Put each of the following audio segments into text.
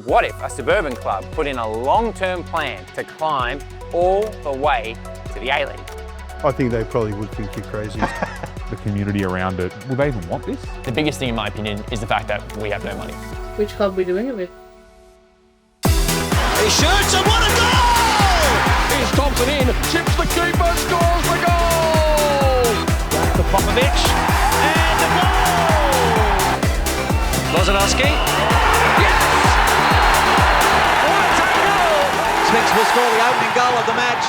What if a suburban club put in a long-term plan to climb all the way to the A-League? I think they probably would think you're crazy. The community around it, will they even want this? The biggest thing in my opinion is the fact that we have no money. Which club are we doing it with? He shoots and what a goal! Here's Thompson in, chips the keeper, scores the goal! Back to Popovic, and the goal! Lozanowski. Yes! What a tackle! Smith will score the opening goal of the match.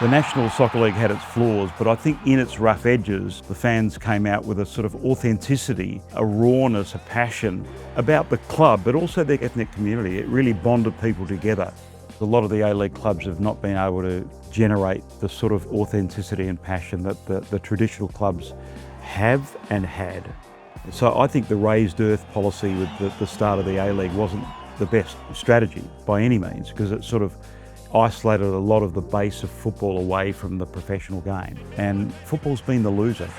The National Soccer League had its flaws, but I think in its rough edges, the fans came out with a sort of authenticity, a rawness, a passion about the club, but also the ethnic community. It really bonded people together. A lot of the A-League clubs have not been able to generate the sort of authenticity and passion that the traditional clubs have and had. So I think the raised earth policy with the start of the A-League wasn't the best strategy by any means, because it sort of isolated a lot of the base of football away from the professional game. And football's been the loser.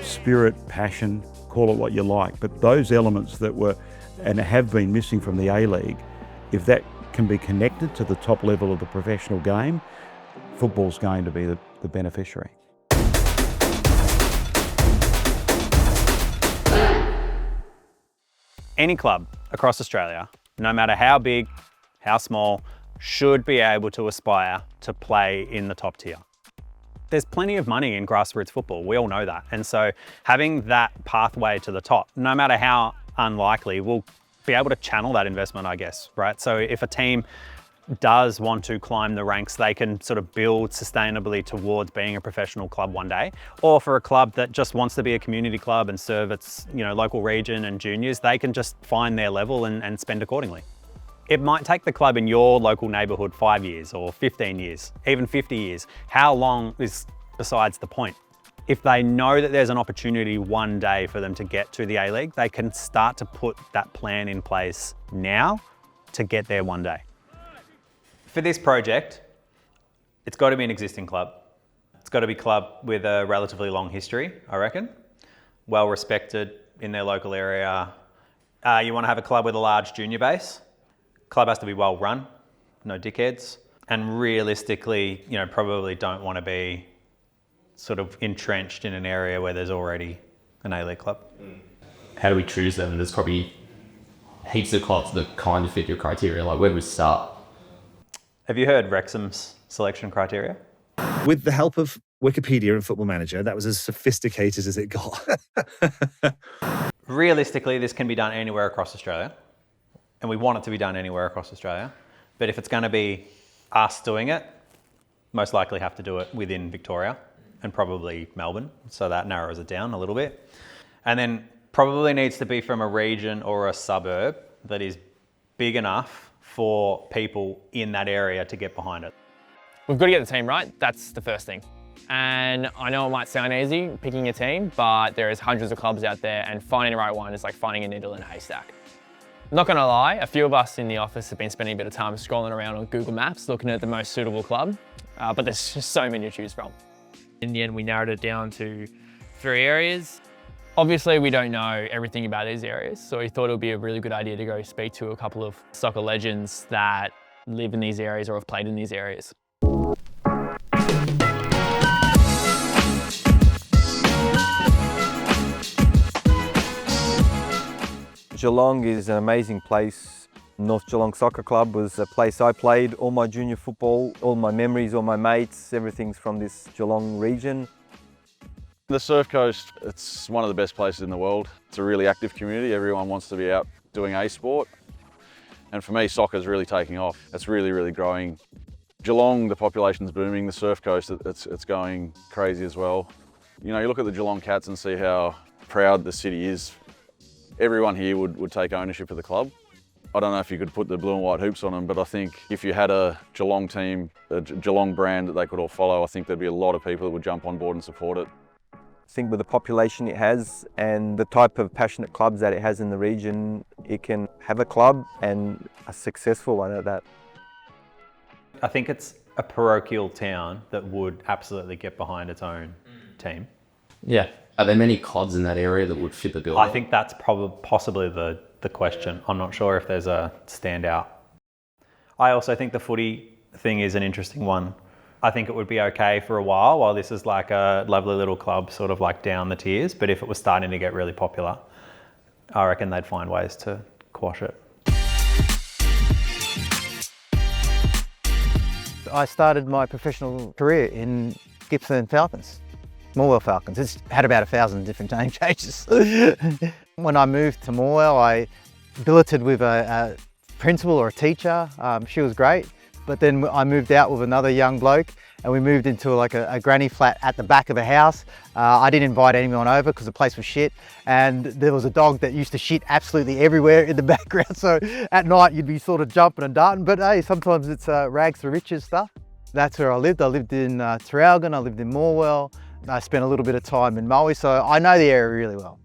Spirit, passion, call it what you like, but those elements that were and have been missing from the A-League, if that can be connected to the top level of the professional game, football's going to be the beneficiary. Any club across Australia, no matter how big, how small, should be able to aspire to play in the top tier. There's plenty of money in grassroots football, we all know that. And so having that pathway to the top, no matter how unlikely, will be able to channel that investment, I guess, right? So if a team does want to climb the ranks, they can sort of build sustainably towards being a professional club one day. Or for a club that just wants to be a community club and serve its local region and juniors, they can just find their level and spend accordingly. It might take the club in your local neighbourhood 5 years or 15 years, even 50 years. How long is besides the point? If they know that there's an opportunity one day for them to get to the A-League, they can start to put that plan in place now to get there one day. For this project, it's got to be an existing club. It's got to be a club with a relatively long history, I reckon. Well respected in their local area. You want to have a club with a large junior base. Club has to be well run, no dickheads, and realistically, probably don't want to be sort of entrenched in an area where there's already an A-League club. How do we choose them? There's probably heaps of clubs that kind of fit your criteria. Like, where do we start? Have you heard Wrexham's selection criteria? With the help of Wikipedia and Football Manager, that was as sophisticated as it got. Realistically, this can be done anywhere across Australia. And we want it to be done anywhere across Australia. But if it's going to be us doing it, most likely have to do it within Victoria and probably Melbourne. So that narrows it down a little bit. And then probably needs to be from a region or a suburb that is big enough for people in that area to get behind it. We've got to get the team right, that's the first thing. And I know it might sound easy picking a team, but there is hundreds of clubs out there and finding the right one is like finding a needle in a haystack. Not gonna lie, a few of us in the office have been spending a bit of time scrolling around on Google Maps looking at the most suitable club, but there's just so many to choose from. In the end, we narrowed it down to 3 areas. Obviously, we don't know everything about these areas, so we thought it would be a really good idea to go speak to a couple of soccer legends that live in these areas or have played in these areas. Geelong is an amazing place. North Geelong Soccer Club was a place I played all my junior football, all my memories, all my mates, everything's from this Geelong region. The Surf Coast, it's one of the best places in the world. It's a really active community. Everyone wants to be out doing a sport. And for me, soccer's really taking off. It's really, really growing. Geelong, the population's booming. The Surf Coast, it's going crazy as well. You look at the Geelong Cats and see how proud the city is. Everyone here would take ownership of the club. I don't know if you could put the blue and white hoops on them, but I think if you had a Geelong team, a Geelong brand that they could all follow, I think there'd be a lot of people that would jump on board and support it. I think with the population it has and the type of passionate clubs that it has in the region, it can have a club and a successful one at that. I think it's a parochial town that would absolutely get behind its own team. Yeah. Are there many clubs in that area that would fit the bill? I think that's possibly the the question. I'm not sure if there's a standout. I also think the footy thing is an interesting one. I think it would be okay for a while this is like a lovely little club sort of like down the tiers, but if it was starting to get really popular, I reckon they'd find ways to quash it. I started my professional career in Gippsland Falcons, Morwell Falcons. It's had about 1,000 different name changes. When I moved to Morwell, I billeted with a principal or a teacher. She was great. But then I moved out with another young bloke and we moved into like a granny flat at the back of a house. I didn't invite anyone over because the place was shit. And there was a dog that used to shit absolutely everywhere in the background. So at night you'd be sort of jumping and darting, but hey, sometimes it's rags to riches stuff. That's where I lived. I lived in Traralgon, I lived in Morwell. I spent a little bit of time in Maui, so I know the area really well.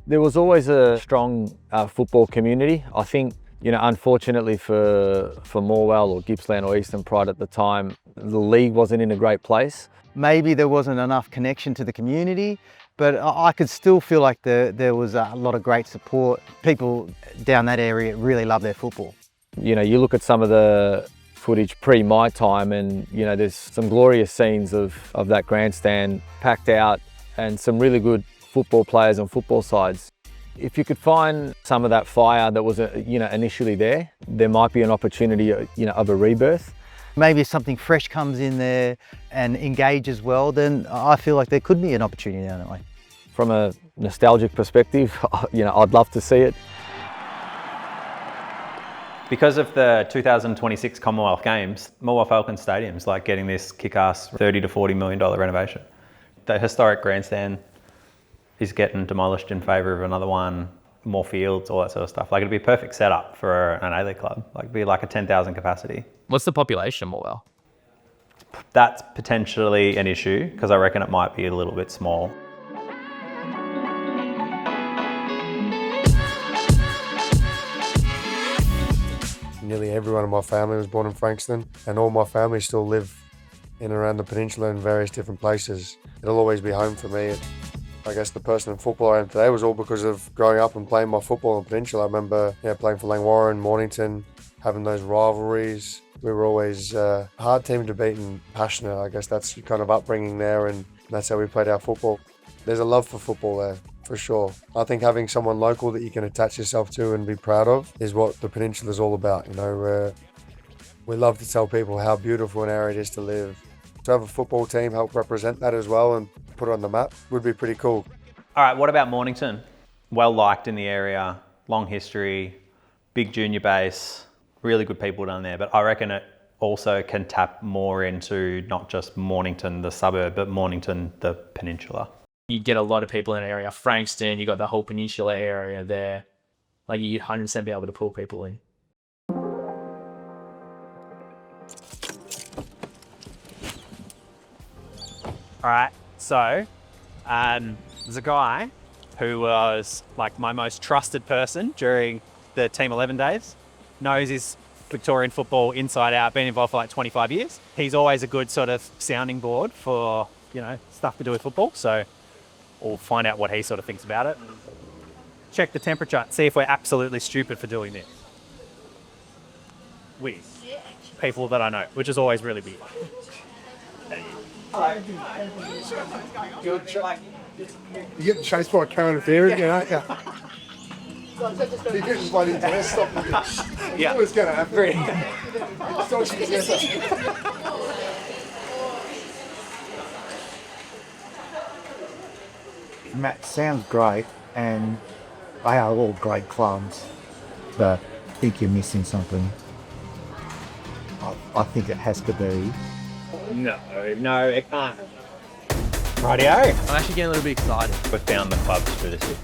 There was always a strong football community. I think, you know, unfortunately for Morwell or Gippsland or Eastern Pride at the time, the league wasn't in a great place. Maybe there wasn't enough connection to the community, but I could still feel like there was a lot of great support. People down that area really love their football. You know, you look at some of the footage pre my time and, you know, there's some glorious scenes of that grandstand packed out and some really good football players on football sides. If you could find some of that fire that was, you know, initially there might be an opportunity, you know, of a rebirth. Maybe if something fresh comes in there and engages well, then I feel like there could be an opportunity down that way. From a nostalgic perspective, you know, I'd love to see it. Because of the 2026 Commonwealth Games, Morwell Falcons Stadium's like getting this kick-ass $30 to $40 million renovation. The historic grandstand is getting demolished in favour of another one, more fields, all that sort of stuff. Like it'd be a perfect setup for an A-League club. Like it'd be like a 10,000 capacity. What's the population of Morwell? That's potentially an issue because I reckon it might be a little bit small. Nearly everyone in my family was born in Frankston, and all my family still live in and around the peninsula in various different places. It'll always be home for me. I guess the person in football I am today was all because of growing up and playing my football in the peninsula. I remember playing for Langwarrin, Mornington, having those rivalries. We were always a hard team to beat and passionate. I guess that's kind of upbringing there, and that's how we played our football. There's a love for football there, for sure. I think having someone local that you can attach yourself to and be proud of is what the peninsula is all about. You know, we love to tell people how beautiful an area it is to live. To have a football team help represent that as well and put it on the map would be pretty cool. All right, what about Mornington? Well liked in the area, long history, big junior base, really good people down there, but I reckon it also can tap more into not just Mornington, the suburb, but Mornington, the peninsula. You get a lot of people in an area. Frankston, you got the whole peninsula area there. Like you'd 100% be able to pull people in. All right, so there's a guy who was like my most trusted person during the Team 11 days, knows his Victorian football inside out, been involved for like 25 years. He's always a good sort of sounding board for, you know, stuff to do with football. So we'll find out what he sort of thinks about it. Check the temperature, see if we're absolutely stupid for doing this. With people that I know, which is always really big. You get chased by a current affair again, aren't you? You're getting bloody dressed, stop it. Yeah. What's going to happen? Matt, sounds great, and they are all great clubs, but I think you're missing something. I think it has to be. No, it can't. Rightio. I'm actually getting a little bit excited. We've found the clubs for this year.